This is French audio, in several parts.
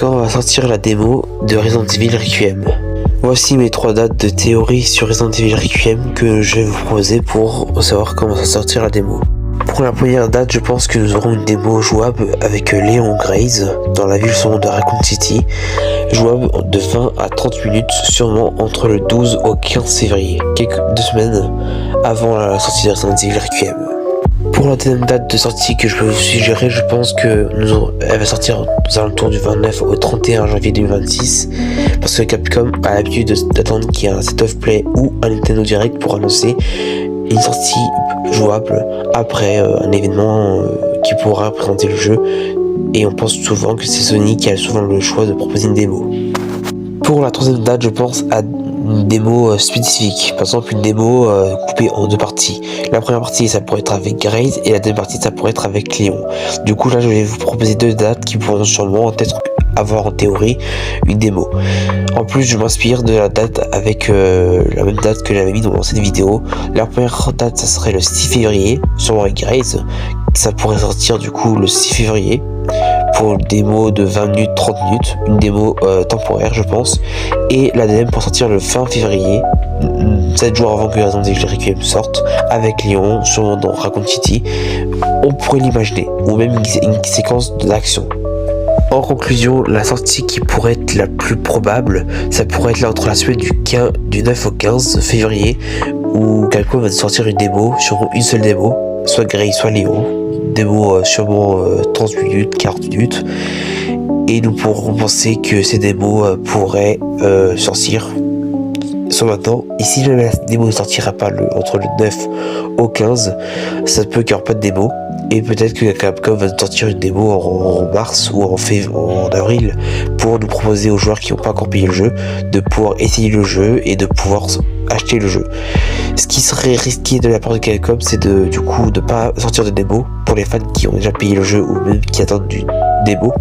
quand va sortir la démo de Resident Evil Requiem. Voici mes 3 dates de théorie sur Resident Evil Requiem que je vais vous proposer pour savoir comment va sortir la démo. Pour la première date, je pense que nous aurons une démo jouable avec Leon Grace dans la ville seconde de Raccoon City, jouable de 20 à 30 minutes, sûrement entre le 12 au 15 février, quelques 2 semaines avant la sortie de Resident Evil Requiem. Pour la deuxième date de sortie que je peux vous suggérer, je pense que elle va sortir aux alentours du 29 au 31 janvier 2026, parce que Capcom a l'habitude d'attendre qu'il y ait un State of Play ou un Nintendo Direct pour annoncer une sortie jouable après un événement qui pourra présenter le jeu, et on pense souvent que c'est Sony qui a souvent le choix de proposer une démo. Pour la troisième date, je pense à une démo spécifique, par exemple une démo coupée en 2 parties. La première partie ça pourrait être avec Grace et la deuxième partie ça pourrait être avec Léon. Du coup là je vais vous proposer 2 dates qui pourront sûrement peut-être avoir en théorie une démo. En plus je m'inspire de la date avec la même date que j'avais mis dans cette vidéo. La première date ça serait le 6 février, sûrement avec Grace. Ça pourrait sortir du coup le 6 février pour une démo de 20 minutes, 30 minutes, une démo temporaire je pense, et la deuxième pour sortir le fin février, 7 jours avant que Resident Evil Requiem sorte, avec Léon, sûrement dans Raccoon City, on pourrait l'imaginer, ou même une séquence d'action. En conclusion, la sortie qui pourrait être la plus probable, ça pourrait être là entre la semaine du 9 au 15 février, où Capcom va sortir une démo, sûrement une seule démo, soit Grace, soit Léon, démo sûrement 30 minutes, 40 minutes, et nous pourrons penser que ces démos pourraient sortir soit maintenant. Et si jamais la démo ne sortira pas entre le 9 au 15, ça peut qu'il n'y aura pas de démo, et peut-être que Capcom va sortir une démo en mars ou en avril pour nous proposer aux joueurs qui n'ont pas encore payé le jeu de pouvoir essayer le jeu et de pouvoir acheter le jeu. Ce qui serait risqué de la part de Capcom, c'est de pas sortir de démo pour les fans qui ont déjà payé le jeu ou même qui attendent une démo.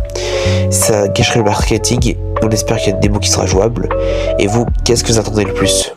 Ça gâcherait le marketing. On espère qu'il y a une démo qui sera jouable. Et vous, qu'est-ce que vous attendez le plus ?